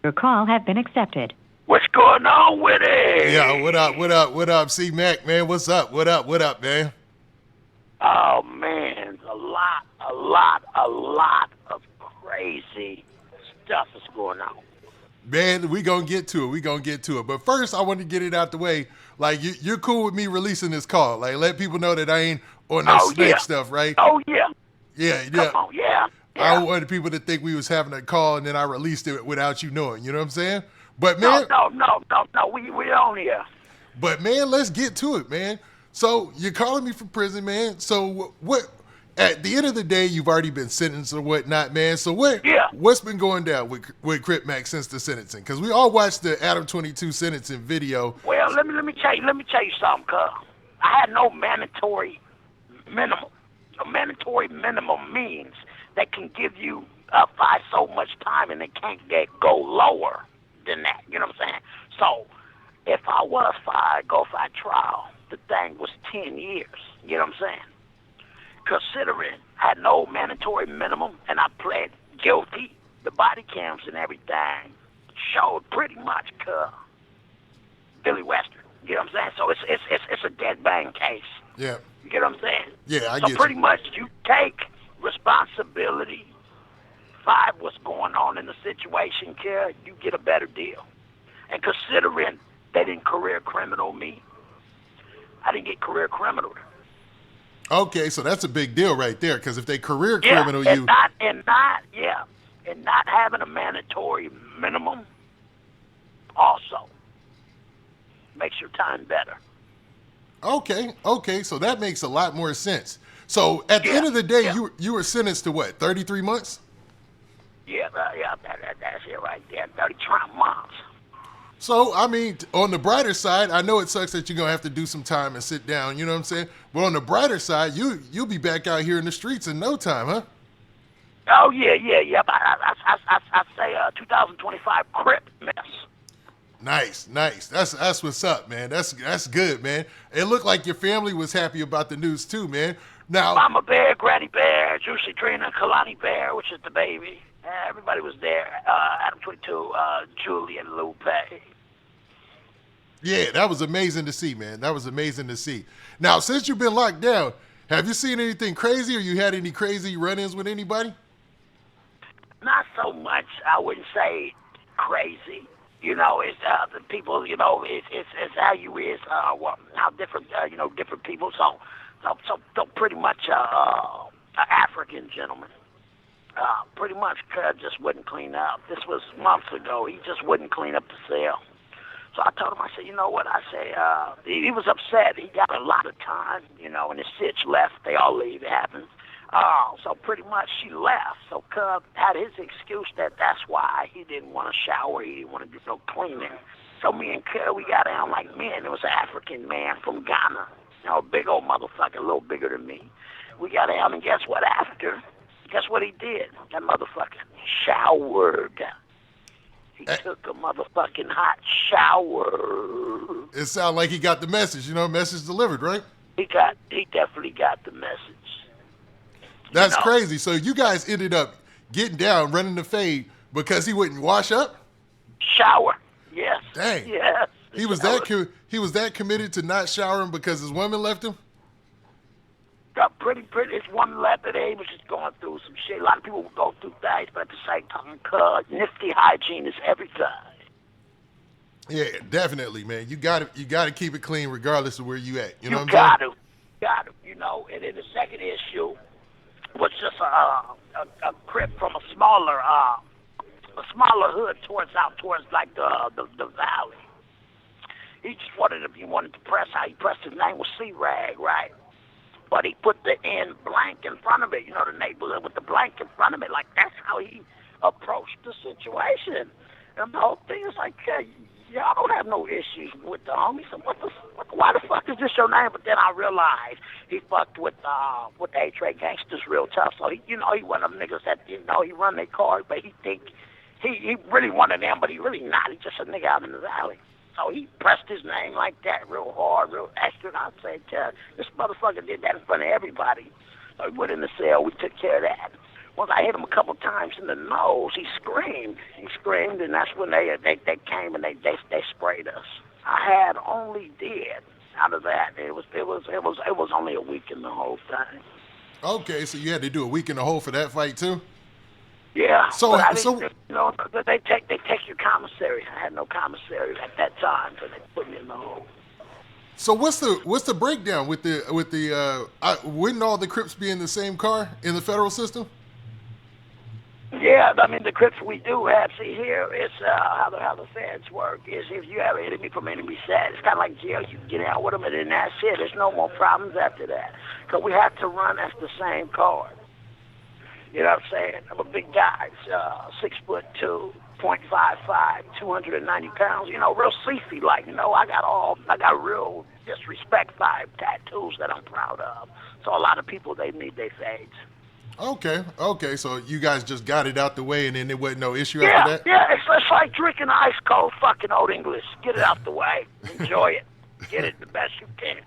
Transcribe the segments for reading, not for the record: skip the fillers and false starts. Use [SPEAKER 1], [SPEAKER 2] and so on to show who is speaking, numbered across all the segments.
[SPEAKER 1] Your call has been accepted.
[SPEAKER 2] What's going on with
[SPEAKER 3] Yeah,
[SPEAKER 2] it?
[SPEAKER 3] what up, C Mac, man? What's up? What up, man?
[SPEAKER 2] Oh man, a lot of crazy stuff is going on.
[SPEAKER 3] Man, we gonna get to it. But first, I want to get it out the way. Like, you're cool with me releasing this call. Like, let people know that I ain't on that
[SPEAKER 2] Oh
[SPEAKER 3] snake
[SPEAKER 2] yeah,
[SPEAKER 3] stuff, right?
[SPEAKER 2] oh yeah.
[SPEAKER 3] Yeah,
[SPEAKER 2] Come
[SPEAKER 3] yeah.
[SPEAKER 2] on, yeah,
[SPEAKER 3] I
[SPEAKER 2] yeah.
[SPEAKER 3] wanted people to think we was having a call and then I released it without you knowing. You know what I'm saying? But
[SPEAKER 2] No,
[SPEAKER 3] man,
[SPEAKER 2] no, no, no, no. We on here.
[SPEAKER 3] let's get to it, man. So you're calling me from prison, man. So what? At the end of the day, you've already been sentenced or whatnot, man. So
[SPEAKER 2] Yeah.
[SPEAKER 3] what's been going down with Crip Mac since the sentencing? Because we all watched the Adam22 sentencing video.
[SPEAKER 2] Well, let me tell you something, cuz. I had no minimum. A mandatory minimum means that can give you by so much time, and it can't go lower than that. You know what I'm saying? So if I was fired, go for a trial, the thing was 10 years. You know what I'm saying? Considering I had no mandatory minimum and I pled guilty, the body cams and everything showed pretty much Billy Western. You know what I'm saying? So it's a dead bang case.
[SPEAKER 3] Yeah,
[SPEAKER 2] You get what I'm saying?
[SPEAKER 3] yeah, I
[SPEAKER 2] So
[SPEAKER 3] get
[SPEAKER 2] pretty
[SPEAKER 3] you.
[SPEAKER 2] much you take responsibility, find what's going on in the situation, care, you get a better deal. And considering they didn't career criminal me, I didn't get career criminal.
[SPEAKER 3] Okay, so that's a big deal right there. Because if they career
[SPEAKER 2] Yeah,
[SPEAKER 3] criminal
[SPEAKER 2] and
[SPEAKER 3] you,
[SPEAKER 2] not having a mandatory minimum also makes your time better.
[SPEAKER 3] okay, so that makes a lot more sense. So at the
[SPEAKER 2] Yeah,
[SPEAKER 3] end of the day,
[SPEAKER 2] yeah,
[SPEAKER 3] you were sentenced to what? 33 months.
[SPEAKER 2] that's it right there. 30 Trump months.
[SPEAKER 3] So, I mean, on the brighter side, I know it sucks that you're going to have to do some time and sit down, you know what I'm saying? But on the brighter side, you'll be back out here in the streets in no time, huh?
[SPEAKER 2] Oh yeah. I say 2025 Crip mess.
[SPEAKER 3] Nice. That's what's up, man. That's good, man. It looked like your family was happy about the news too, man. Now,
[SPEAKER 2] Mama Bear, Granny Bear, Juicy Trina, Kalani Bear, which is the baby. Everybody was there. Adam22, Julie, and Lupe.
[SPEAKER 3] yeah, that was amazing to see, man. That was amazing to see. Now, since you've been locked down, have you seen anything crazy or you had any crazy run-ins with anybody?
[SPEAKER 2] Not so much, I wouldn't say crazy. You know, it's the people. You know, it's how you is. How different. Different people. So pretty much an African gentleman. Pretty much just wouldn't clean up. This was months ago. He just wouldn't clean up the cell. So I told him, I said, you know what? I say, he was upset. He got a lot of time, and his sitch left. They all leave. It happens. So pretty much she left. So Cub had his excuse that's why he didn't want to shower. He didn't want to do no cleaning. So me and Cub, we got down like men. It was an African man from Ghana. A big old motherfucker, a little bigger than me. We got down, and guess what? Guess what he did? That motherfucker showered. He took a motherfucking hot shower.
[SPEAKER 3] It sounded like he got the message, message delivered, right?
[SPEAKER 2] He definitely got the message.
[SPEAKER 3] That's crazy. So you guys ended up getting down, running the fade because he wouldn't wash up?
[SPEAKER 2] Shower. Yes.
[SPEAKER 3] Dang.
[SPEAKER 2] Yes.
[SPEAKER 3] He was that committed to not showering because his woman left him?
[SPEAKER 2] Got pretty. His woman left it. He was just going through some shit. A lot of people will go through things, but at the same time, nifty hygiene is everything.
[SPEAKER 3] Yeah, definitely, man. You got to keep it clean regardless of where you at. You know what I'm
[SPEAKER 2] got
[SPEAKER 3] saying?
[SPEAKER 2] to. And then the second issue was just a Crip from a smaller hood towards like the valley. He wanted to press how he pressed his name was C-Rag, right? But he put the N blank in front of it, the neighborhood with the blank in front of it. Like, that's how he approached the situation. And the whole thing is like, y'all don't have no issues with the homie. So why the fuck is this your name? But then I realized he fucked with the A-Trade gangsters real tough. So he one of them niggas that, he run their cars, but he think he really one of them, but he really not. He just a nigga out in the valley. So he pressed his name like that real hard, real extra. And I said, this motherfucker did that in front of everybody. So he went in the cell. We took care of that. Once I hit him a couple times in the nose, he screamed. He screamed, and that's when they came and they sprayed us. I had only did out of that. It was only a week in the whole thing.
[SPEAKER 3] Okay, so you had to do a week in the hole for that fight too.
[SPEAKER 2] Yeah,
[SPEAKER 3] So
[SPEAKER 2] but I didn't, they take your commissary. I had no commissary at that time, so they put me in the hole.
[SPEAKER 3] So what's the breakdown with the wouldn't all the Crips be in the same car in the federal system?
[SPEAKER 2] Yeah, I mean the Crips we do have. See here, it's how the feds work is if you have an enemy from enemy side, it's kind of like jail. You can get out with them, and then that's it. There's no more problems after that. Because we have to run as the same card. You know what I'm saying? I'm a big guy, 6'2", 0.55, 290 pounds. You know, real sleepy. Like, you know, I got real disrespect vibe tattoos that I'm proud of. So a lot of people they need their fades.
[SPEAKER 3] Okay. So you guys just got it out the way, and then there wasn't no issue after that?
[SPEAKER 2] Yeah, it's like drinking ice cold fucking Old English. Get it out the way. Enjoy it. Get it the best you can.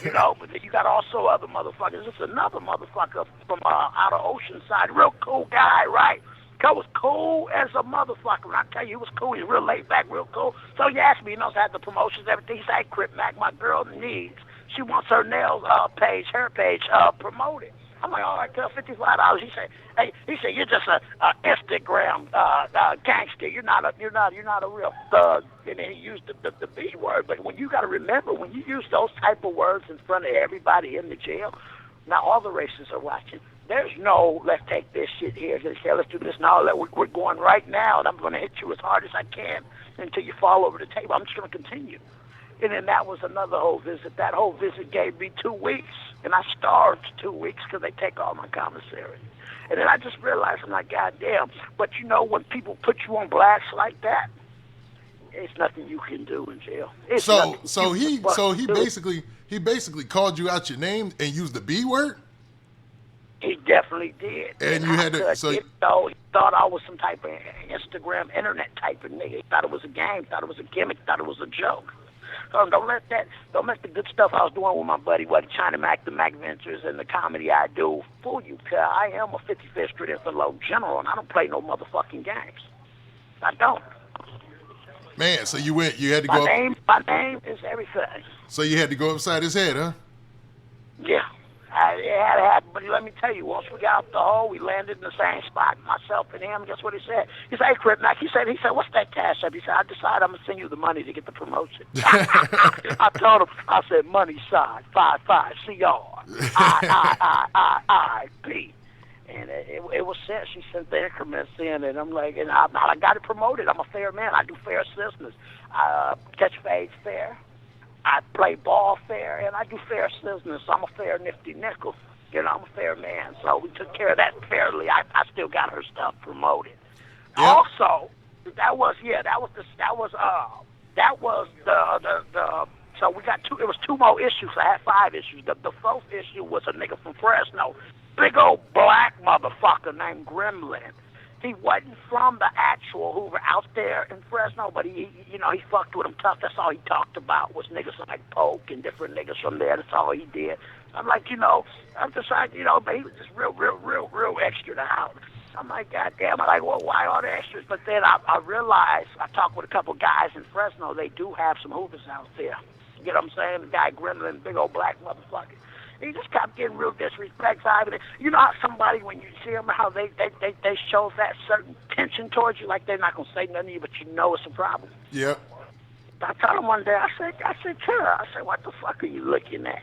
[SPEAKER 2] You know, but then you got also other motherfuckers. There's another motherfucker from out of Oceanside. Real cool guy, right? He was cool as a motherfucker. When I tell you, he was cool. He was real laid back, real cool. So he asked me, you know, so I had the promotions, everything. He said, hey, Crip Mac, my girl needs. She wants her nails hair page promoted. I'm like, all right, girl, $55. He said, you're just a Instagram gangster. You're not a real thug. And then he used the B word. But when you got to remember, when you use those type of words in front of everybody in the jail, now all the racists are watching. There's no, let's take this shit here. Let's do this now. We're going right now, and I'm going to hit you as hard as I can until you fall over the table. I'm just going to continue. And then that was another whole visit. That whole visit gave me 2 weeks, and I starved 2 weeks because they take all my commissary. And then I just realized, I'm like, God damn. But you know, when people put you on blast like that, it's nothing you can do in jail. So
[SPEAKER 3] he basically called you out your name and used the B word.
[SPEAKER 2] He definitely did.
[SPEAKER 3] And you had to. So
[SPEAKER 2] he thought I was some type of Instagram internet type of nigga. He thought it was a game. Thought it was a gimmick. Thought it was a joke. Don't let the good stuff I was doing with my buddy, China Mac, the Mac Ventures, and the comedy I do fool you. Cause I am a 55th Street Infantlow General, and I don't play no motherfucking games. I don't.
[SPEAKER 3] Man, so you had to go.
[SPEAKER 2] My name is everything.
[SPEAKER 3] So you had to go upside his head, huh?
[SPEAKER 2] Yeah. It had to happen, but let me tell you, once we got out the hole, we landed in the same spot, myself and him. Guess what he said? He said, hey, Crip Mac, he said, what's that cash up? He said, I decided I'm going to send you the money to get the promotion. I told him, I said, money side, 55, CR, I-I-I-I-I-P. And it was sent. She sent the increments in, and I'm like, and I got it promoted. I'm a fair man. I do fair business. I catch fades fair. I play ball fair, and I do fair business. I'm a fair nifty nickel. You know, I'm a fair man. So we took care of that fairly. I still got her stuff promoted. Yep. Also, so we got it was 2 more issues. I had 5 issues. The fourth issue was a nigga from Fresno, big old black motherfucker named Gremlin. He wasn't from the actual Hoover out there in Fresno, but he fucked with him tough. That's all he talked about was niggas like Polk and different niggas from there. That's all he did. I'm like, I'm deciding, but he was just real extra to out. I'm like, God damn, I'm like, well, why all the extras? But then I realized, I talked with a couple guys in Fresno, they do have some Hoovers out there. You know what I'm saying? The guy Gremlin, big old black motherfucker. He just kept getting real disrespect. You know how somebody, when you see them, how they show that certain tension towards you, like they're not going to say nothing to you, but you know it's a problem.
[SPEAKER 3] Yeah.
[SPEAKER 2] I told him one day, I said, Tara, I said, what the fuck are you looking at?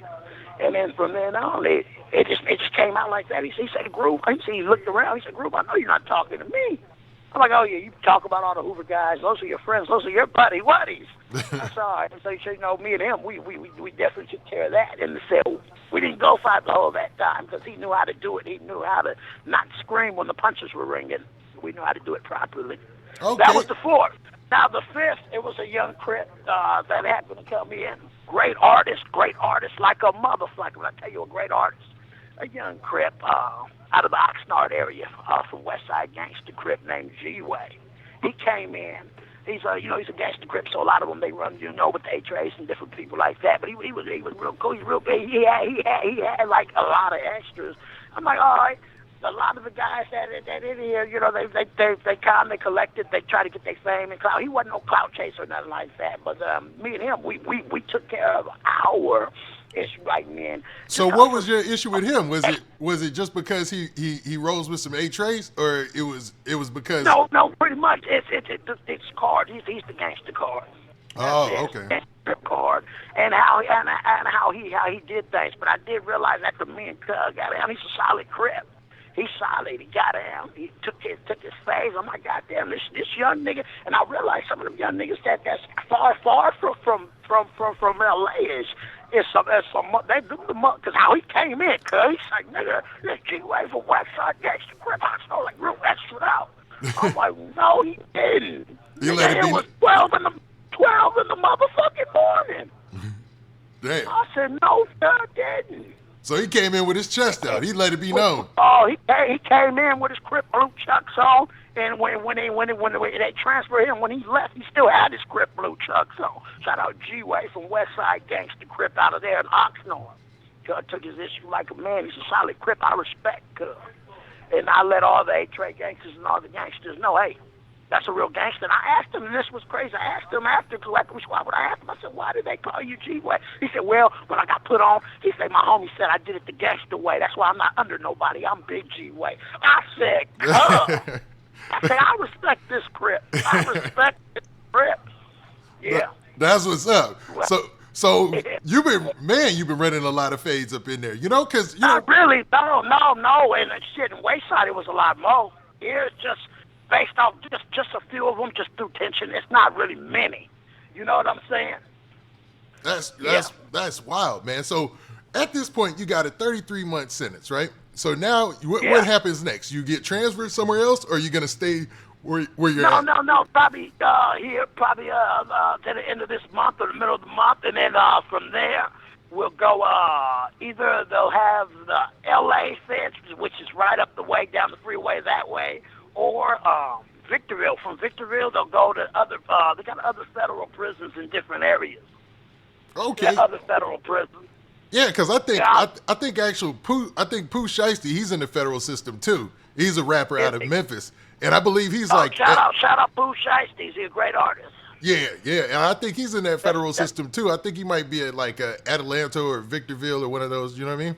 [SPEAKER 2] And then from then on, it just came out like that. He said, Group. He looked around. He said, Group, I know you're not talking to me. I'm like, oh, yeah, you talk about all the Hoover guys. Those are your friends. Those are your buddies. That's all right. And so he said, me and him, we definitely took care of that. And said, we didn't go fight the hole that time because he knew how to do it. He knew how to not scream when the punches were ringing. We knew how to do it properly.
[SPEAKER 3] Okay.
[SPEAKER 2] That was the 4th. Now, the 5th, it was a young Crip that happened to come in. Great artist, like a motherfucker. When I tell you, a great artist. A young Crip out of the Oxnard area from West Side Gangster Crip named G-Way. He came in. He's a gangster Crip, so a lot of them, they run, with the A-Trace and different people like that. But he was real cool. He's real big. He had like a lot of extras. I'm like, all right. a lot of the guys that in here, you know, they come, they collected, they try to get their fame and clout. He wasn't no clout chaser or nothing like that. But me and him, we took care of our issue right then.
[SPEAKER 3] So what was your issue with him? Was it just because he rolls with some A-Trace, or it was because?
[SPEAKER 2] No, pretty much it's card. He's the gangster card.
[SPEAKER 3] Oh, okay.
[SPEAKER 2] Card and how he did things, but I did realize after me and Cug got down, he's a solid Crip. He's solid. He got down. He took his phase. I'm like, goddamn, this young nigga. And I realized some of them young niggas that's far from LA is some they do the month because how he came in, cuz he's like, nigga, this G-Way from West Side Gangsta Crip. I started like real that shit out. I'm like, no, he didn't.
[SPEAKER 3] He let it be.
[SPEAKER 2] Was 12 in the motherfucking morning.
[SPEAKER 3] Damn.
[SPEAKER 2] I said, no, God didn't.
[SPEAKER 3] So he came in with his chest out. He let it be known.
[SPEAKER 2] Oh, he came in with his Crip blue chucks on, and when they transferred him, when he left, he still had his Crip blue chucks on. Shout out G-Way from West Side Gangsta Crip out of there in Oxnard. Cuz took his issue like a man. He's a solid Crip. I respect Cuz. And I let all the A-Trade gangsters and all the gangsters know, hey, that's a real gangster. And I asked him, and this was crazy. I asked him after Collective Squad, I asked him, I said, why did they call you G-Way? He said, well, when I got put on, he said, my homie said I did it the gangster way. That's why I'm not under nobody. I'm Big G-Way. I said, I said, I respect this Crip. I respect this Crip. Yeah.
[SPEAKER 3] That's what's up. So you've been running a lot of fades up in there, you know, because, you know.
[SPEAKER 2] Not really, no. And shit, in Wayside, it was a lot more. Here, it's just based off just a few of them, just through tension. It's not really many. You know what I'm saying?
[SPEAKER 3] That's wild, man. So at this point, you got a 33-month sentence, right? So now, what happens next? You get transferred somewhere else, or are you gonna stay where you're at?
[SPEAKER 2] No. Probably here, to the end of this month or the middle of the month, and then from there we'll go. Either they'll have the L.A. fence, which is right up the way down the freeway that way, or Victorville. From Victorville, they'll go to other. They got other federal prisons in different areas.
[SPEAKER 3] Okay.
[SPEAKER 2] Other federal prisons.
[SPEAKER 3] Yeah, because I think Pooh Shiesty, he's in the federal system too. He's a rapper out of Memphis, and I believe he's like.
[SPEAKER 2] Shout out Pooh Shiesty. He's a great artist.
[SPEAKER 3] Yeah, and I think he's in that federal system too. I think he might be at like Atlanta or Victorville or one of those. You know what I mean?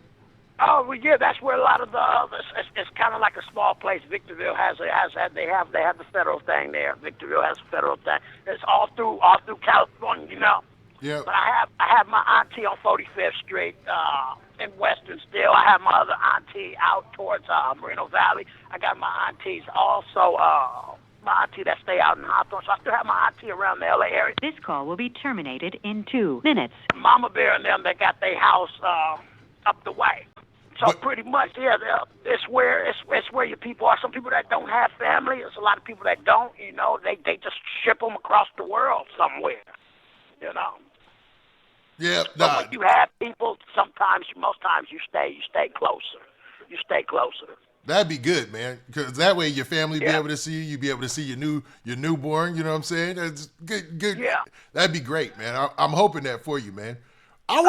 [SPEAKER 2] Oh, well, yeah, that's where a lot of the it's kind of like a small place. Victorville they have the federal thing there. Victorville has a federal thing. It's all through California, you know.
[SPEAKER 3] Yeah.
[SPEAKER 2] But I have my auntie on 45th Street in Western still. I have my other auntie out towards Moreno Valley. I got my aunties also my auntie that stay out in Hawthorne. So I still have my auntie around the LA area.
[SPEAKER 1] This call will be terminated in 2 minutes.
[SPEAKER 2] Mama Bear and them, they got their house up the way. So pretty much, yeah, it's where your people are. Some people that don't have family. There's a lot of people that don't. You know, they just ship them across the world somewhere. You know.
[SPEAKER 3] Yeah.
[SPEAKER 2] But when you have people, most times you stay closer. You stay closer.
[SPEAKER 3] That'd be good, man. Because that way your family be able to see you. You be able to see your newborn. You know what I'm saying? That's good.
[SPEAKER 2] Yeah.
[SPEAKER 3] That'd be great, man. I'm hoping that for you, man. I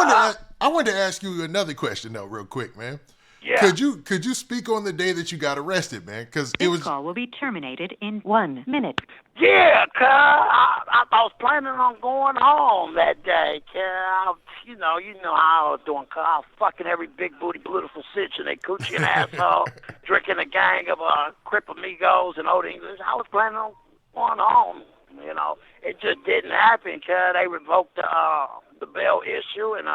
[SPEAKER 3] wanted to ask you another question though, real quick, man.
[SPEAKER 2] Yeah.
[SPEAKER 3] Could you speak on the day that you got arrested, man? Because
[SPEAKER 1] this call will be terminated in 1 minute.
[SPEAKER 2] Yeah, cuz I was planning on going home that day, cuz you know how I was doing, cuz I was fucking every big booty beautiful bitch and they coochie and asshole, drinking a gang of Crip amigos and old English. I was planning on going home, you know. It just didn't happen, cuz they revoked the bail issue and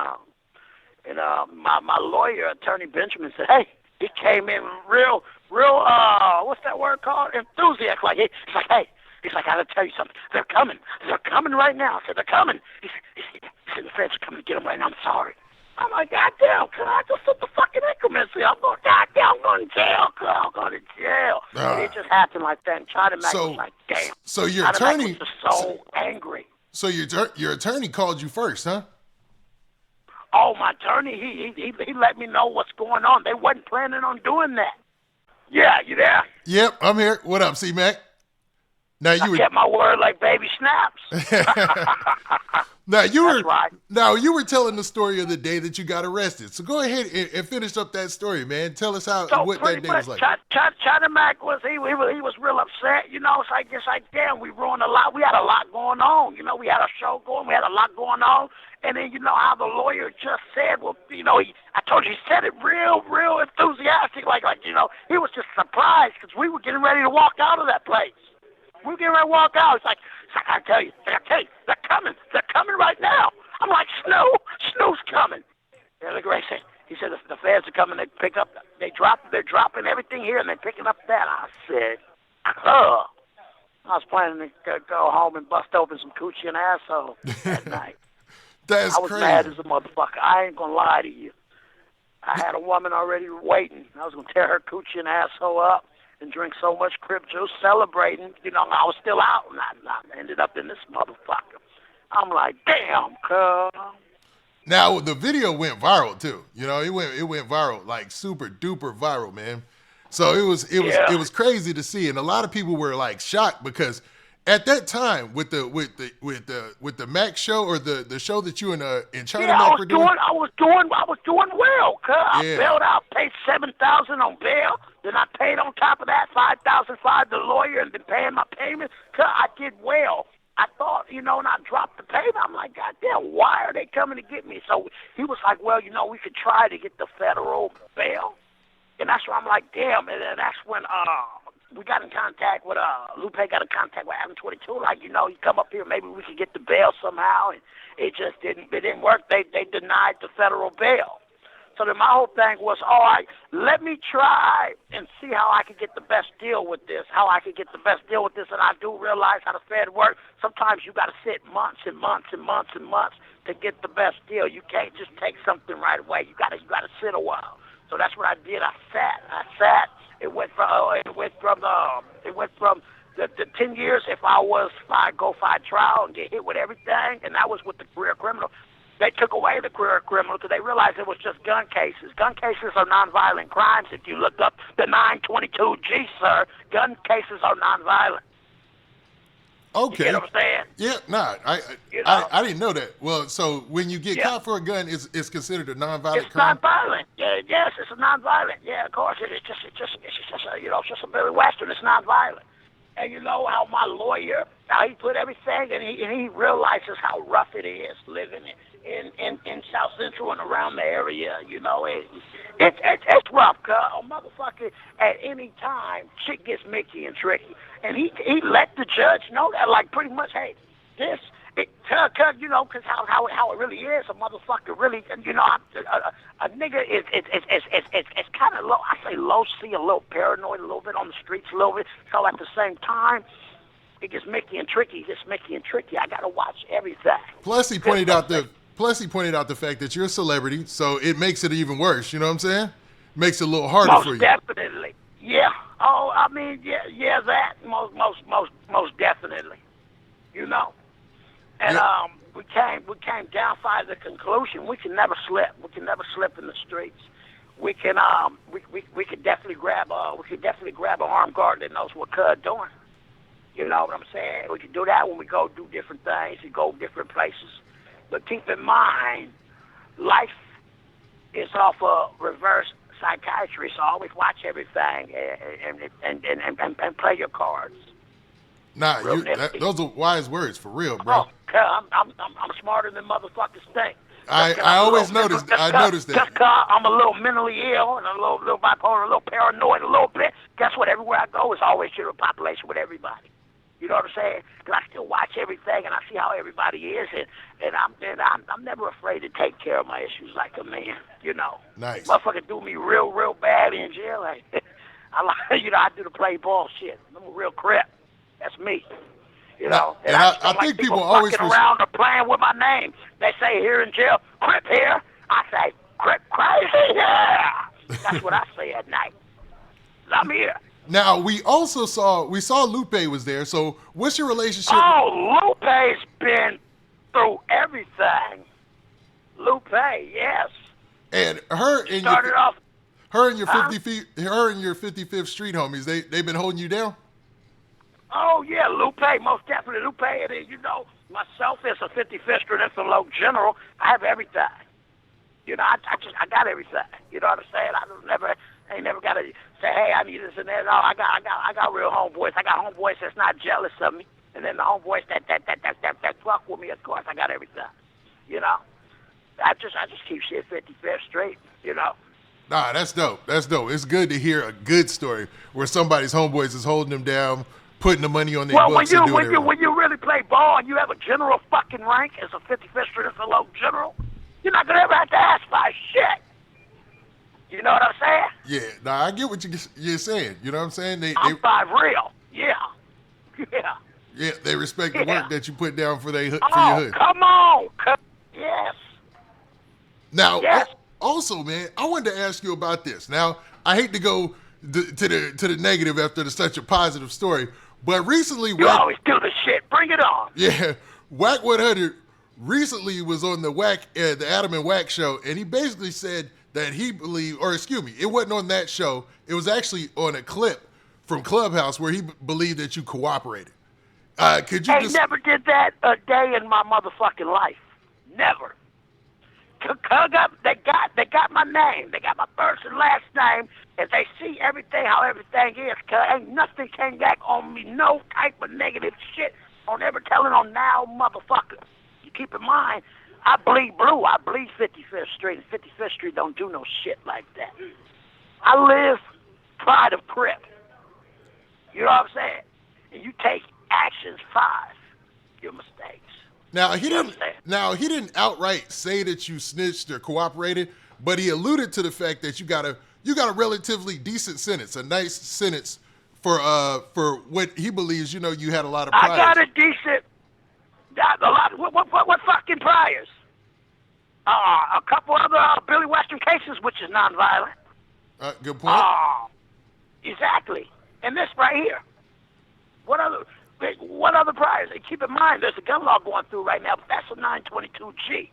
[SPEAKER 2] my lawyer, Attorney Benjamin, said, hey, he came in real, what's that word called? Enthusiastic. Like, he's like, I gotta tell you something. They're coming right now. I said, they're coming. He said, the feds are coming to get them right now. I'm sorry. I'm like, goddamn, cuz I just took the fucking increments here. I'm going to jail, cuz I'm going to jail. And it just happened like that. And China Mac was like, damn.
[SPEAKER 3] So your attorney
[SPEAKER 2] was just so angry.
[SPEAKER 3] So your attorney called you first, huh?
[SPEAKER 2] Oh, my attorney, he let me know what's going on. They wasn't planning on doing that. Yeah, you there?
[SPEAKER 3] Yep, I'm here. What up, C-Mac? Now
[SPEAKER 2] I kept my word like baby snaps.
[SPEAKER 3] Now you
[SPEAKER 2] That's
[SPEAKER 3] were
[SPEAKER 2] right.
[SPEAKER 3] now you were telling the story of the day that you got arrested. So go ahead and finish up that story, man. Tell us
[SPEAKER 2] So
[SPEAKER 3] what
[SPEAKER 2] pretty
[SPEAKER 3] that day
[SPEAKER 2] much,
[SPEAKER 3] was like.
[SPEAKER 2] China Mac was he was real upset. You know, it's like damn, we ruined a lot. We had a lot going on. You know, we had a show going. We had a lot going on. And then you know how the lawyer just said, well, you know, I told you he said it real enthusiastic, like you know, he was just surprised because we were getting ready to walk out of that place. We were getting ready to walk out. It's like I tell you, they're coming right now. I'm like, Snoo's coming. Yeah, look, Ray said. He said the feds are coming. They're dropping everything here, and they're picking up that. I said, I was planning to go home and bust open some coochie and asshole that night.
[SPEAKER 3] That's
[SPEAKER 2] I was
[SPEAKER 3] crazy.
[SPEAKER 2] mad as a motherfucker. I ain't gonna lie to you. I had a woman already waiting. I was gonna tear her coochie and asshole up and drink so much Crip juice, celebrating. You know, I was still out, and I ended up in this motherfucker. I'm like, damn, cuz.
[SPEAKER 3] Now the video went viral too. You know, it went viral, like super duper viral, man. So it was crazy to see, and a lot of people were like shocked because at that time with the Mac show or the show that you in China Mac were doing.
[SPEAKER 2] I was doing well, cuz. I bailed out, paid $7,000 on bail. Then I paid on top of that $5,500 the lawyer, and been paying my payment. Cuz I did well. I thought, you know, and I dropped the payment. I'm like, God damn, why are they coming to get me? So he was like, well, you know, we could try to get the federal bail. And that's where I'm like, damn. And then that's when we got in contact with, Lupe got in contact with Adam22. Like, you know, you come up here, maybe we could get the bail somehow. And it just didn't work. They denied the federal bail. So then my whole thing was, all right, let me try and see how I can get the best deal with this, And I do realize how the Fed works. Sometimes you got to sit months and months and months and months to get the best deal. You can't just take something right away. You got to sit a while. So that's what I did. I sat. It went from the 10 years if I go fight trial and get hit with everything, and that was with the career criminal. They took away the career criminal because they realized it was just gun cases. Gun cases are nonviolent crimes. If you look up the 922G, sir, gun cases are nonviolent.
[SPEAKER 3] Okay.
[SPEAKER 2] You get what I'm saying?
[SPEAKER 3] Yeah, nah, I didn't know that. Well, so when you get caught for a gun, it's considered a nonviolent crime?
[SPEAKER 2] It's nonviolent. Yeah, yes, it's a nonviolent. Yeah, of course. It's just you know, it's just a very Western. It's nonviolent. And you know how my lawyer, how he put everything, and he realizes how rough it is living in South Central and around the area. You know, it's rough, cuz. Oh, motherfucker, at any time, shit gets Mickey and tricky. And he let the judge know that, like, pretty much, hey, cuz, you know, because how it really is, a motherfucker really, you know, a nigga is kind of low. I say low C, a little paranoid, a little bit on the streets, a little bit. So at the same time, it gets Mickey and tricky. I gotta watch everything.
[SPEAKER 3] Plus, he pointed out the fact that you're a celebrity, so it makes it even worse. You know what I'm saying? Makes it a little harder for you.
[SPEAKER 2] Most definitely, yeah. Oh, I mean, yeah, that most definitely. You know. And we came down by the conclusion we can never slip. We can never slip in the streets. We can we could definitely grab an armed guard that knows what cuz doing. You know what I'm saying? We can do that when we go do different things and go different places. But keep in mind, life is off of reverse psychiatry, so always watch everything and play your cards.
[SPEAKER 3] Nah, those are wise words for real, bro.
[SPEAKER 2] Oh, I'm smarter than motherfuckers think.
[SPEAKER 3] I always noticed. I noticed that.
[SPEAKER 2] Just 'cause I'm a little mentally ill and a little bipolar, a little paranoid, a little bit. Guess what? Everywhere I go, it's always general population with everybody. You know what I'm saying? Because I still watch everything and I see how everybody is, and I'm never afraid to take care of my issues like a man. You know,
[SPEAKER 3] nice.
[SPEAKER 2] Motherfucker do me real bad in jail. Like, I do the play ball shit. I'm a real Crip. That's me. You know,
[SPEAKER 3] and I think people always
[SPEAKER 2] fucking around or playing with my name. They say here in jail, Crip here. I say Crip crazy, yeah. That's what I say at night. I'm here.
[SPEAKER 3] Now we saw Lupe was there. So what's your relationship?
[SPEAKER 2] Oh, Lupe's been through everything. Lupe, yes.
[SPEAKER 3] And her and your 55th Street homies, they've been holding you down.
[SPEAKER 2] Oh, yeah, Lupe, most definitely Lupe. And then, you know, myself as a 55th Street Inflow General, I have everything. You know, I got everything. You know what I'm saying? I ain't never got to say, hey, I need this and that. No, I got real homeboys. I got homeboys that's not jealous of me. And then the homeboys that fuck with me, of course, I got everything. You know? I just keep shit 55th straight, you know?
[SPEAKER 3] Nah, that's dope. That's dope. It's good to hear a good story where somebody's homeboys is holding them down, putting the money on their books and doing everything.
[SPEAKER 2] When you really play ball and you have a general fucking rank as a 55th Street Inflow General, you're not going to ever have to ask for shit. You know what I'm saying?
[SPEAKER 3] Yeah, nah, I get what you're saying. You know what I'm saying?
[SPEAKER 2] I'm 5 real. Yeah. Yeah.
[SPEAKER 3] Yeah, they respect the work that you put down for your hood.
[SPEAKER 2] Come on. Yes.
[SPEAKER 3] Now, also, man, I wanted to ask you about this. Now, I hate to go to the negative after such a positive story, but recently,
[SPEAKER 2] you always do the shit. Bring it on.
[SPEAKER 3] Yeah, Wack 100 recently was on the Adam and Wack show, and he basically said that he believed, or excuse me, it wasn't on that show. It was actually on a clip from Clubhouse where he believed that you cooperated. Could you
[SPEAKER 2] never did that a day in my motherfucking life. Never. They got my name. They got my first and last name, and they see everything, how everything is. Cause ain't nothing came back on me, no type of negative shit on ever telling on now, motherfucker. You keep in mind, I bleed blue. I bleed 55th Street, and 55th Street don't do no shit like that. I live pride of Crip. You know what I'm saying? And you take actions 5, your mistakes.
[SPEAKER 3] Now he didn't outright say that you snitched or cooperated, but he alluded to the fact that you got a relatively decent sentence, a nice sentence for what he believes. You know, you had a lot of priors.
[SPEAKER 2] I got a decent, a lot. What fucking priors? A couple other Billy Western cases, which is nonviolent.
[SPEAKER 3] Good point.
[SPEAKER 2] Exactly. And this right here. What other priors? And keep in mind, there's a gun law going through right now, but that's a 922G.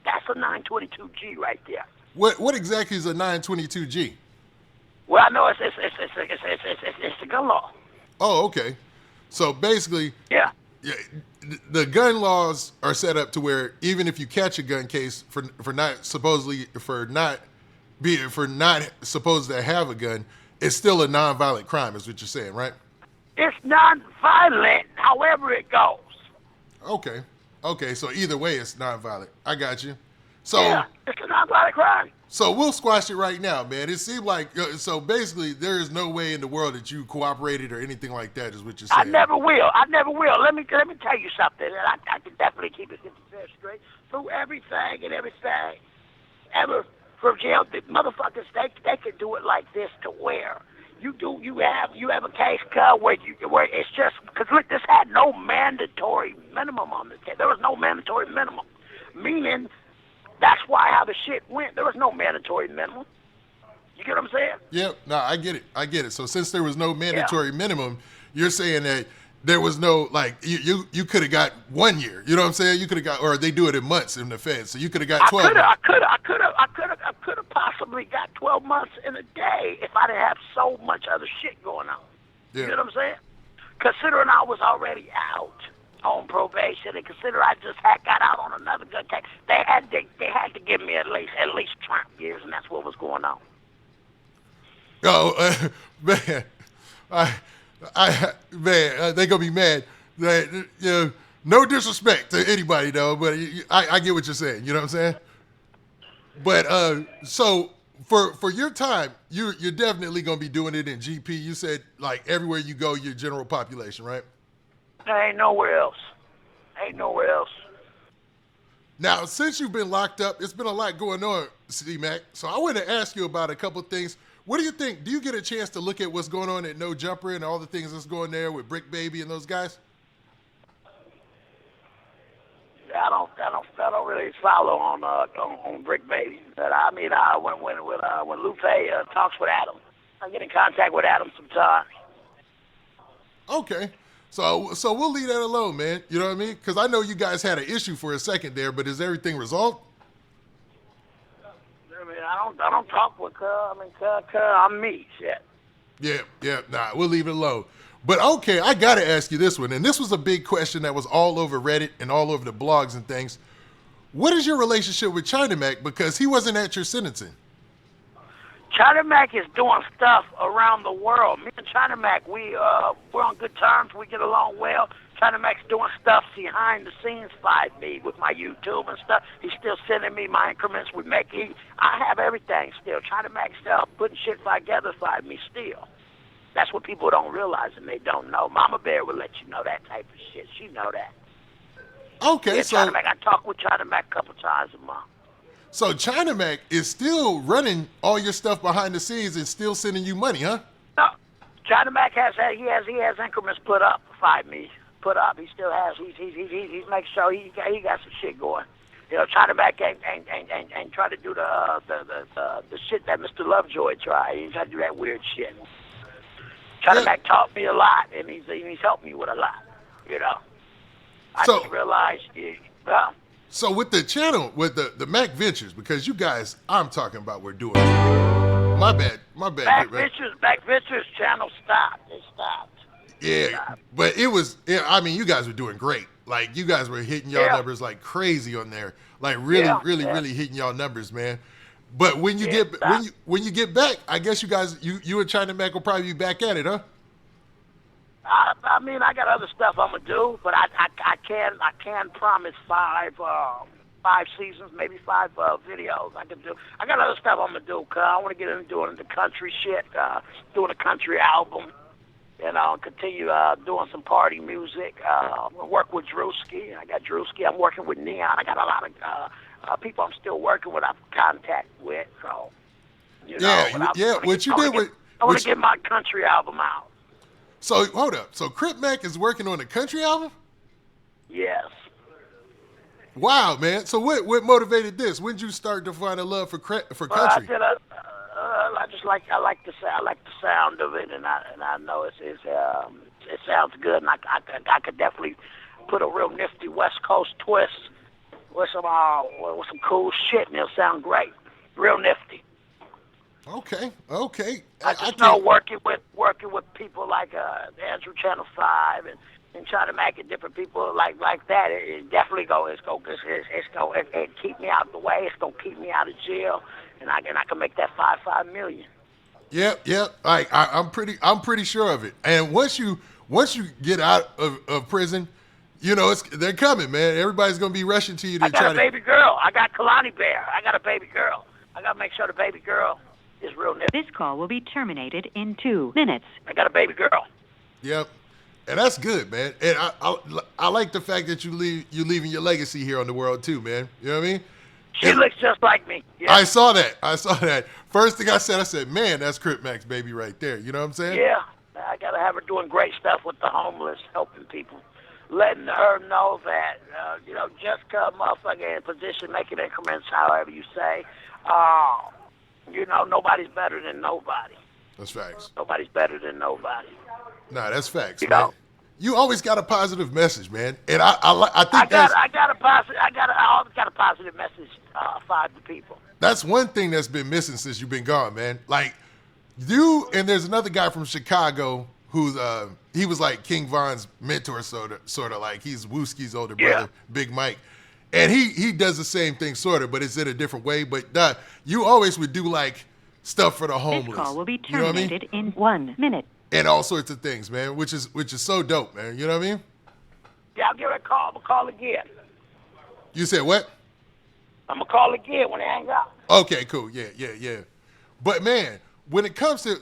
[SPEAKER 2] That's a 922G right there.
[SPEAKER 3] What exactly is a 922G?
[SPEAKER 2] Well, I know it's a gun law.
[SPEAKER 3] Oh, okay. So basically,
[SPEAKER 2] yeah,
[SPEAKER 3] the gun laws are set up to where even if you catch a gun case for not supposed to have a gun, it's still a nonviolent crime, is what you're saying, right?
[SPEAKER 2] It's nonviolent, however it goes.
[SPEAKER 3] Okay. So either way, it's nonviolent. I got you. So
[SPEAKER 2] yeah, it's a nonviolent crime.
[SPEAKER 3] So we'll squash it right now, man. It seemed like so basically there is no way in the world that you cooperated or anything like that, is what you're saying.
[SPEAKER 2] I never will. Let me tell you something. I can definitely keep it 55 straight through everything and everything. Ever from jail, the motherfuckers they can do it like this to where. You have a case cut where it's just because look, this had no mandatory minimum on this case. There was no mandatory minimum, meaning that's why how the shit went. There was no mandatory minimum. You get what I'm saying?
[SPEAKER 3] Yep. No, I get it. So since there was no mandatory minimum, you're saying that there was no like you could have got 1 year. You know what I'm saying? You could have got, or they do it in months in the Fed. So you could have got 12.
[SPEAKER 2] I could have possibly got 12 months in a day if I didn't have so much other shit going on.
[SPEAKER 3] Yeah.
[SPEAKER 2] You know what I'm saying? Considering I was already out on probation, and consider I just got out on another gun case, they had to give me at least 20 years, and that's what was going on.
[SPEAKER 3] Oh man, they gonna be mad. That no disrespect to anybody though, but I get what you're saying. You know what I'm saying? But so for your time, you're definitely gonna be doing it in GP. You said like everywhere you go, your general population, right?
[SPEAKER 2] There ain't nowhere else.
[SPEAKER 3] Now, since you've been locked up, it's been a lot going on, C-Mac. So I want to ask you about a couple of things. What do you think? Do you get a chance to look at what's going on at No Jumper and all the things that's going there with Brick Baby and those guys?
[SPEAKER 2] I don't really follow on Brick Baby. But I mean, when Lupe talks with Adam, I get in contact with Adam sometimes.
[SPEAKER 3] Okay. So we'll leave that alone, man. You know what I mean? Because I know you guys had an issue for a second there, but is everything resolved?
[SPEAKER 2] I mean, I don't talk with Cub. I mean, Cub, I'm me, shit.
[SPEAKER 3] Yeah. Nah, we'll leave it alone. But okay, I gotta ask you this one, and this was a big question that was all over Reddit and all over the blogs and things. What is your relationship with China Mac? Because he wasn't at your sentencing.
[SPEAKER 2] China Mac is doing stuff around the world. Me and China Mac, we're on good terms. We get along well. China Mac's doing stuff behind the scenes for me with my YouTube and stuff. He's still sending me my increments. I have everything still. China Mac's still putting shit together for me still. That's what people don't realize and they don't know. Mama Bear will let you know that type of shit. She know that.
[SPEAKER 3] Okay,
[SPEAKER 2] Yeah,
[SPEAKER 3] so
[SPEAKER 2] China Mac, I talk with China Mac a couple times a month.
[SPEAKER 3] So China Mac is still running all your stuff behind the scenes and still sending you money, huh?
[SPEAKER 2] No, China Mac has increments put up for me. Put up. He still has. He's making sure he got some shit going. You know, China Mac ain't trying to do the shit that Mr. Lovejoy tried. He tried to do that weird shit. China Mac taught me a lot, and he's helped me with a lot. You know, I just realized.
[SPEAKER 3] So with the channel, with the Mac Ventures, because you guys, I'm talking about, we're doing. My bad.
[SPEAKER 2] Mac Ventures channel stopped. It stopped.
[SPEAKER 3] Yeah, but it was. Yeah, I mean, you guys were doing great. Like you guys were hitting y'all numbers like crazy on there. Like really hitting y'all numbers, man. But when you when you get back, I guess you guys, you and China Mac will probably be back at it, huh?
[SPEAKER 2] I mean, I got other stuff I'm gonna do, but I can promise five seasons, maybe 5 videos I can do. I got other stuff I'm gonna do, cause I want to get into doing the country shit, doing a country album, you know, continue doing some party music. Work with Drewski. I got Drewski. I'm working with Neon. I got a lot of people I'm still working with. I've contact with. So, you know,
[SPEAKER 3] What you did with
[SPEAKER 2] I want to get my country album out.
[SPEAKER 3] So hold up. So Crip Mac is working on a country album?
[SPEAKER 2] Yes.
[SPEAKER 3] Wow, man. So what motivated this? When did you start to find a love for country?
[SPEAKER 2] I like the sound of it, and I know it sounds good, and I could definitely put a real nifty West Coast twist with some cool shit, and it'll sound great, real nifty.
[SPEAKER 3] Okay.
[SPEAKER 2] I just know working with people like Andrew Channel 5 and China Mac and different people like that, it definitely it's gonna keep me out of the way. It's gonna keep me out of jail, and I can make that $5 million.
[SPEAKER 3] Yep. I'm pretty sure of it. And once you get out of prison, you know they're coming, man. Everybody's gonna be rushing to you to try to.
[SPEAKER 2] I got a baby girl. I got Kalani Bear. I got a baby girl. I gotta make sure the baby girl is real nifty.
[SPEAKER 1] This call will be terminated in 2 minutes.
[SPEAKER 2] I got a baby girl.
[SPEAKER 3] Yep. And that's good, man. And I like the fact that you're leaving your legacy here on the world too, man. You know what I mean?
[SPEAKER 2] She looks just like me. Yeah.
[SPEAKER 3] I saw that. First thing I said, man, that's Crip Mac's baby right there. You know what I'm saying?
[SPEAKER 2] Yeah. I gotta have her doing great stuff with the homeless, helping people, letting her know that just come motherfucker in position, making increments, however you say. Nobody's better than nobody.
[SPEAKER 3] That's facts.
[SPEAKER 2] Nobody's better than nobody.
[SPEAKER 3] Nah, that's facts,
[SPEAKER 2] You
[SPEAKER 3] man.
[SPEAKER 2] know?
[SPEAKER 3] You always got a positive message, man. And I think
[SPEAKER 2] I always got a positive message for the people.
[SPEAKER 3] That's one thing that's been missing since you've been gone, man. Like you and there's another guy from Chicago who's he was like King Von's mentor, sort of like he's Wooski's older brother, Big Mike. And he does the same thing, sort of, but it's in a different way. But you always would do like stuff for the homeless.
[SPEAKER 1] This call will be
[SPEAKER 3] You know what I mean?
[SPEAKER 1] terminated in 1 minute.
[SPEAKER 3] And all sorts of things, man, which is so dope, man. You know what I mean?
[SPEAKER 2] Yeah, I'll give her a call. I'm gonna call again.
[SPEAKER 3] You said what?
[SPEAKER 2] I'm gonna call again when they hang up.
[SPEAKER 3] Okay, cool. Yeah. But man, when it comes to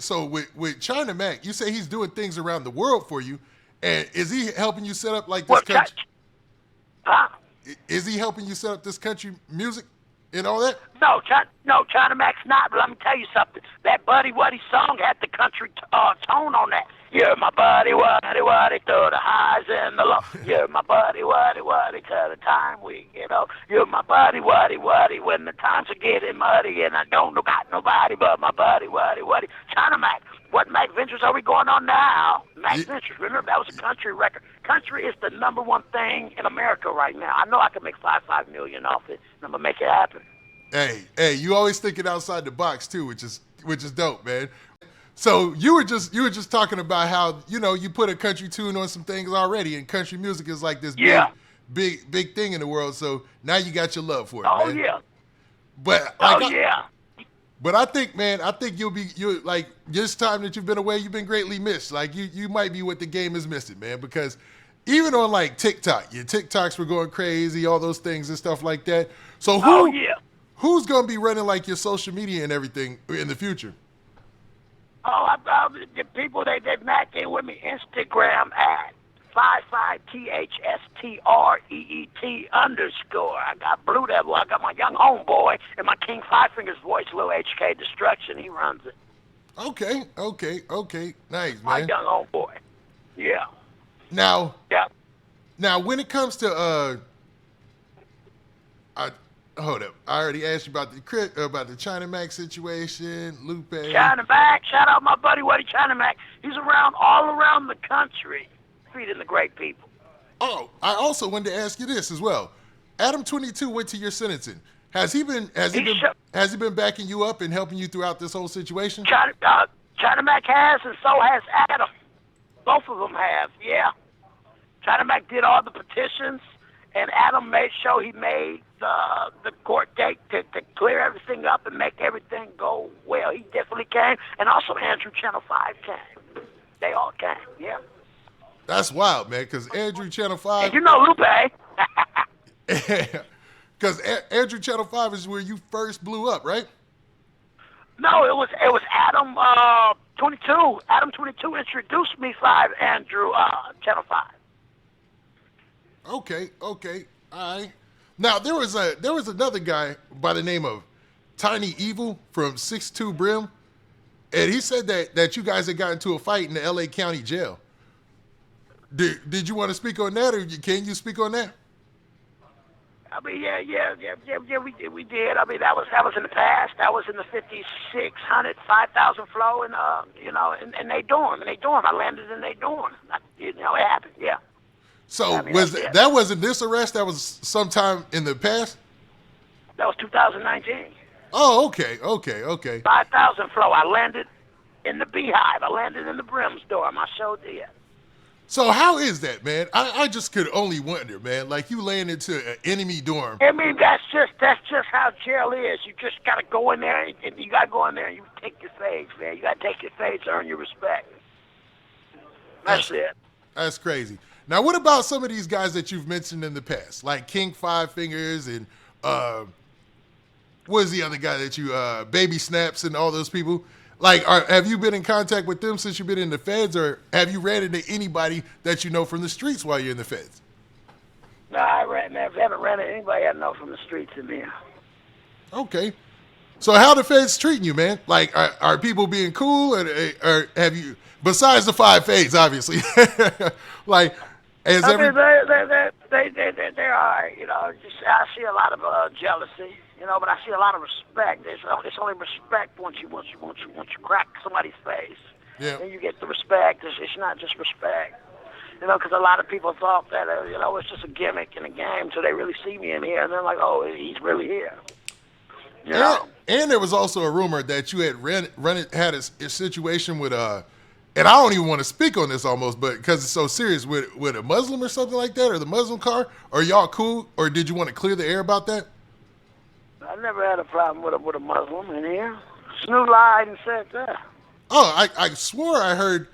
[SPEAKER 3] with China Mac, you say he's doing things around the world for you, and is he helping you set up like this country?
[SPEAKER 2] Huh?
[SPEAKER 3] Is he helping you set up this country music and all that?
[SPEAKER 2] No, China Mac's not. But let me tell you something. That Buddy Wuddy song had the country tone on that. You're my buddy, Wuddy, through the highs and the lows. You're my buddy, Wuddy, till the time we get old. You're my buddy, Wuddy, when the times are getting muddy and I don't got nobody but my buddy, Wuddy. China Mac. What Mac Ventures are we going on now? Mac Ventures. Remember, that was a country record. Country is the number one thing in America right now. I know I can make $5 million off it, and I'm gonna make it happen.
[SPEAKER 3] Hey, you always thinking outside the box too, which is dope, man. So you were just talking about how, you know, you put a country tune on some things already, and country music is like this
[SPEAKER 2] Yeah.
[SPEAKER 3] big thing in the world. So now you got your love for it,
[SPEAKER 2] Oh
[SPEAKER 3] man.
[SPEAKER 2] yeah.
[SPEAKER 3] But
[SPEAKER 2] Oh yeah.
[SPEAKER 3] but I think, man, you like this time that you've been away, you've been greatly missed. Like you might be what the game is missing, man, because even on like TikTok, your TikToks were going crazy, all those things and stuff like that. So
[SPEAKER 2] Oh yeah.
[SPEAKER 3] who's gonna be running like your social media and everything in the future?
[SPEAKER 2] Oh, the people they Mac in with me. Instagram at 55THSTREET _ I got Blue Devil. I got my young homeboy and my King Five Fingers voice, Lil HK Destruction. He runs it.
[SPEAKER 3] Okay. Nice,
[SPEAKER 2] My
[SPEAKER 3] man.
[SPEAKER 2] young homeboy. Yeah.
[SPEAKER 3] Now
[SPEAKER 2] Yeah.
[SPEAKER 3] when it comes to hold up. I already asked you about the Crip, about the China Mac situation, Lupe.
[SPEAKER 2] China Mac. Shout out my buddy Waddy China Mac. He's around all around the country, feeding the great people.
[SPEAKER 3] Oh, I also wanted to ask you this as well. Adam22 went to your sentencing. Has he been backing you up and helping you throughout this whole situation?
[SPEAKER 2] China Mac has, and so has Adam. Both of them have, yeah. China Mac did all the petitions, and Adam made sure he made the court date to clear everything up and make everything go well. He definitely came, and also Andrew Channel 5 came. They all came, yeah.
[SPEAKER 3] That's wild, man, because Andrew Channel 5...
[SPEAKER 2] And you know Lupe.
[SPEAKER 3] Because Andrew Channel 5 is where you first blew up, right?
[SPEAKER 2] No, it was Adam 22. Adam 22 introduced me Andrew Channel 5.
[SPEAKER 3] Okay, all right. Now there was another guy by the name of Tiny Evil from 6'2" Brim, and he said that you guys had gotten into a fight in the LA County Jail. Did you want to speak on that, or can you speak on that?
[SPEAKER 2] I mean, yeah, we did. I mean, that was in the past. That was in the 5,600, 5,000 flow, and and they dorm. I landed in they dorm. It happened. Yeah.
[SPEAKER 3] So
[SPEAKER 2] I mean,
[SPEAKER 3] that wasn't this arrest? That was sometime in the past.
[SPEAKER 2] That was 2019.
[SPEAKER 3] Oh, okay.
[SPEAKER 2] 5,000 flow. I landed in the Beehive. I landed in the Brim's dorm. I showed you.
[SPEAKER 3] So how is that, man? I just could only wonder, man. Like you laying into an enemy dorm.
[SPEAKER 2] I mean, that's just how jail is. You just gotta go in there, and you gotta go in there and you take your fades, man. You gotta take your fades to earn your respect. That's it.
[SPEAKER 3] That's crazy. Now, what about some of these guys that you've mentioned in the past, like King Five Fingers and what is the other guy that you Baby Snaps and all those people? Like, have you been in contact with them since you've been in the feds, or have you ran into anybody that you know from the streets while you're in the feds?
[SPEAKER 2] No, I haven't ran into anybody I know from the streets in there.
[SPEAKER 3] Okay. So how the feds treating you, man? Like, are people being cool, or have you, besides the 5 fades, obviously, like, is
[SPEAKER 2] I mean, they're all right, I see a lot of jealousy, but I see a lot of respect. It's only respect once you crack somebody's face.
[SPEAKER 3] Yeah.
[SPEAKER 2] Then you get the respect. It's not just respect, because a lot of people thought that it's just a gimmick in a game, so they really see me in here and they're like, oh, he's really here.
[SPEAKER 3] And there was also a rumor that you had had a situation with and I don't even want to speak on this almost, but because it's so serious, with a Muslim or something like that, or the Muslim car. Are y'all cool, or did you want to clear the air about that?
[SPEAKER 2] I never had a problem with a Muslim in here. Snoop lied and said that.
[SPEAKER 3] Oh, I swore I heard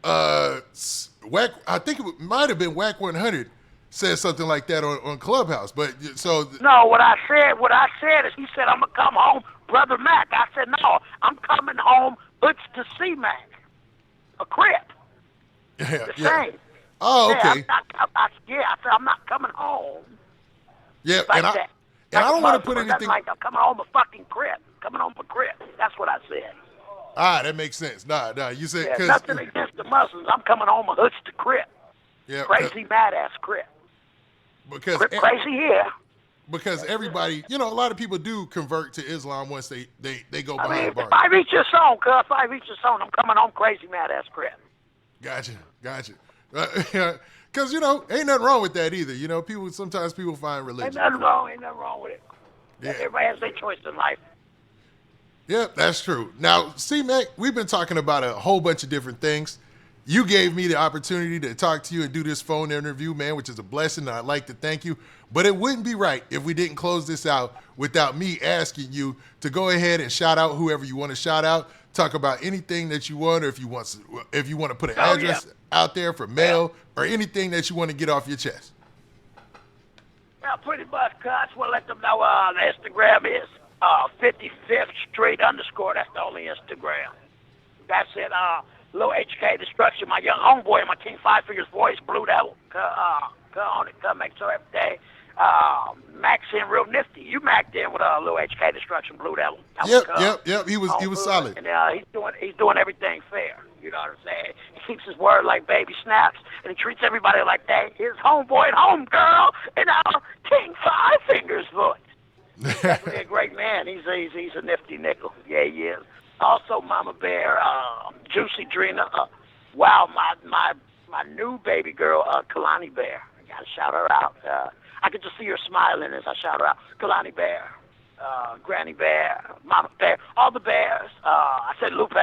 [SPEAKER 3] Wack. I think it might have been Wack 100 said something like that on Clubhouse. But so
[SPEAKER 2] no, what I said is he said I'm gonna come home, Brother Mac. I said no, I'm coming home, Hoods to see Mac. A Crip.
[SPEAKER 3] Yeah.
[SPEAKER 2] Same.
[SPEAKER 3] Oh, okay.
[SPEAKER 2] I said I'm not coming home.
[SPEAKER 3] Yeah,
[SPEAKER 2] like
[SPEAKER 3] and
[SPEAKER 2] that.
[SPEAKER 3] I don't want to put anything.
[SPEAKER 2] Like I'm coming home a fucking Crip. Coming home a Crip. That's what I said.
[SPEAKER 3] That makes sense. Nah, you said because
[SPEAKER 2] nothing against the Muslims. I'm coming home a Hoods to Crip. Yeah, crazy badass Crip.
[SPEAKER 3] Because
[SPEAKER 2] Crip crazy here.
[SPEAKER 3] Because everybody, a lot of people do convert to Islam once they go behind bars.
[SPEAKER 2] If I reach your song, I'm coming home crazy mad ass Crip.
[SPEAKER 3] Gotcha. Because, ain't nothing wrong with that either. Sometimes people find religion.
[SPEAKER 2] Ain't nothing wrong with it. Yeah. Everybody has their choice in life.
[SPEAKER 3] Yep, that's true. Now, C-Mac, we've been talking about a whole bunch of different things. You gave me the opportunity to talk to you and do this phone interview, man, which is a blessing, and I'd like to thank you. But it wouldn't be right if we didn't close this out without me asking you to go ahead and shout out whoever you want to shout out, talk about anything that you want, or if you want to put an address out there for mail or anything that you want to get off your chest.
[SPEAKER 2] Yeah, pretty much, cuz. We'll let them know the Instagram is 55th Street _. That's the only Instagram. That's it. Lil HK Destruction, my young homeboy, and my King Five Fingers voice, Blue Devil. Come on it. Come make sure every day. Mac's in real nifty. You macked in with Lil HK Destruction, Blue Devil.
[SPEAKER 3] Yep. He was solid.
[SPEAKER 2] And he's doing everything fair. You know what I'm saying? He keeps his word like baby snaps, and he treats everybody like they his homeboy and homegirl, and King Five Fingers voice. Definitely a great man. He's a nifty nickel. Yeah, he is. Also, Mama Bear, Juicy Drina. Wow, my new baby girl, Kalani Bear. I gotta shout her out. I could just see her smiling as I shout her out. Kalani Bear, Granny Bear, Mama Bear, all the bears. I said Lupe,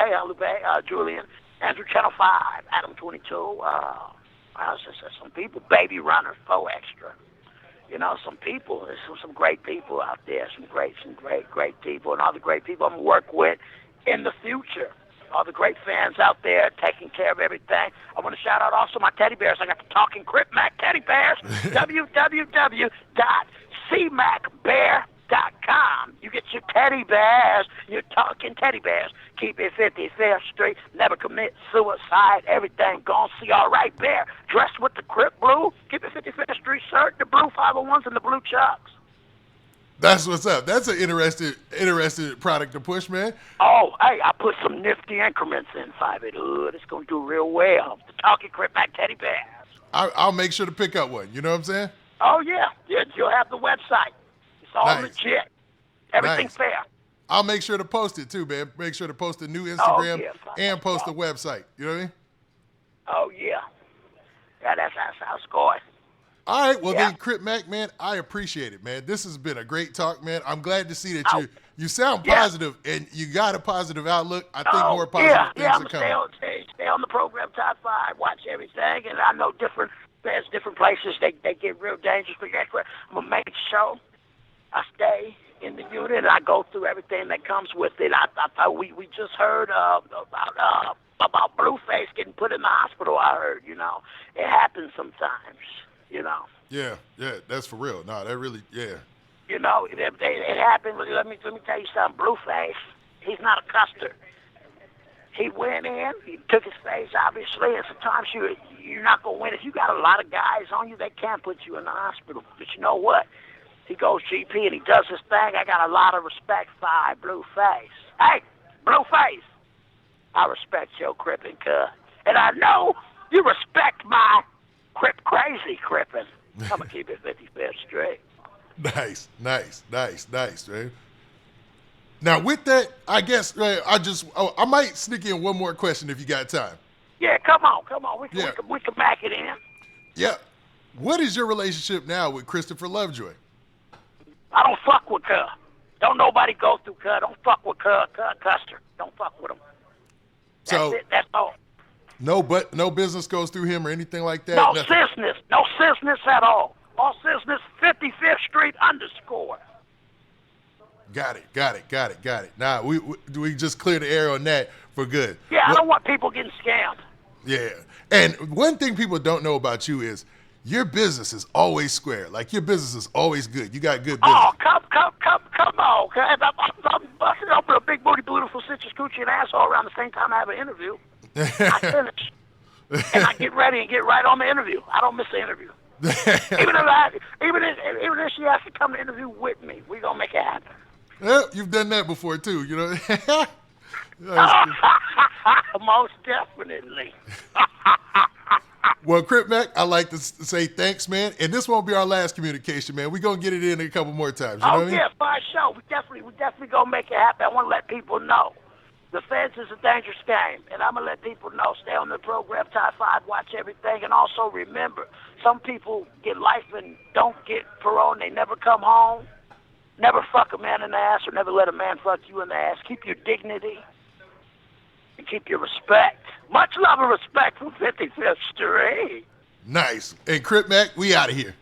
[SPEAKER 2] Julian, Andrew Channel 5, Adam22. Some people, Baby Runner, 4 Extra. You know, some people, there's some great people out there, some great people, and all the great people I'm going to work with in the future. All the great fans out there taking care of everything. I want to shout out also my teddy bears. I got the Talking Crip Mac teddy bears. www.cmacbear.com. You get your teddy bears, your talking teddy bears. Keep it 55th Street. Never commit suicide. Everything gonna see all right, bear. Dressed with the Crip blue. Keep it 55th Street shirt, the blue 501s, and the blue chucks.
[SPEAKER 3] That's what's up. That's an interesting product to push, man.
[SPEAKER 2] Oh, hey, I put some nifty increments in 5 Hood. It's going to do real well. The Talking Crip Mac teddy bears.
[SPEAKER 3] I'll make sure to pick up one. You know what I'm saying?
[SPEAKER 2] Oh, yeah. You'll have the website. It's all legit. Everything's fair.
[SPEAKER 3] I'll make sure to post it, too, man. Make sure to post a new Instagram and post the website. You know what I mean?
[SPEAKER 2] Oh, yeah. Yeah, that's how it's going.
[SPEAKER 3] All right, well then, Crip Mac, man, I appreciate it, man. This has been a great talk, man. I'm glad to see that you sound positive and you got a positive outlook. I think more positive things are coming.
[SPEAKER 2] Stay on the program Top 5, watch everything, and I know there's different places they get real dangerous. But I'm gonna make sure I stay in the unit and I go through everything that comes with it. I thought we just heard about Blueface getting put in the hospital. I heard, it happens sometimes.
[SPEAKER 3] Yeah, that's for real. No, that really, yeah.
[SPEAKER 2] It happened. Let me tell you something. Blueface, he's not a custer. He went in, he took his face, obviously, and sometimes you're not going to win. If you got a lot of guys on you, they can't put you in the hospital. But you know what? He goes GP and he does his thing. I got a lot of respect for Blueface. Hey, Blueface, I respect your crippin', cuz. And I know you respect my Crip crazy crippin'. I'm going to keep it 55th straight.
[SPEAKER 3] Nice, man. Now, with that, I guess I might sneak in one more question if you got time.
[SPEAKER 2] Yeah, come on. We can back it in.
[SPEAKER 3] Yeah. What is your relationship now with Christopher Lovejoy?
[SPEAKER 2] I don't fuck with Cuz. Don't nobody go through Cuz. Don't fuck with Custer. Don't fuck with him. That's it. That's all.
[SPEAKER 3] No business goes through him or anything like that?
[SPEAKER 2] No business at all. All business, 55th Street _.
[SPEAKER 3] Got it. Now, we just clear the air on that for good.
[SPEAKER 2] Yeah, I don't want people getting scammed.
[SPEAKER 3] Yeah. And one thing people don't know about you is your business is always square. Like, your business is always good. You got good business.
[SPEAKER 2] Oh, come on. I'm busting open a big booty, beautiful citrus coochie and asshole around the same time I have an interview. I finish. And I get ready and get right on the interview. I don't miss the interview. even if she has to come to interview with me, we're going to make it happen.
[SPEAKER 3] Yeah, you've done that before, too, you know.
[SPEAKER 2] Most definitely.
[SPEAKER 3] Well, Crip Mac, I'd like to say thanks, man. And this won't be our last communication, man. We're going to get it in a couple more times. You know what I mean?
[SPEAKER 2] For sure. We definitely going to make it happen. I want to let people know. The feds is a dangerous game, and I'm going to let people know. Stay on the program, Top 5, watch everything, and also remember, some people get life and don't get parole, and they never come home. Never fuck a man in the ass or never let a man fuck you in the ass. Keep your dignity and keep your respect. Much love and respect from 55th Street.
[SPEAKER 3] Nice. And Crip Mac, we out of here.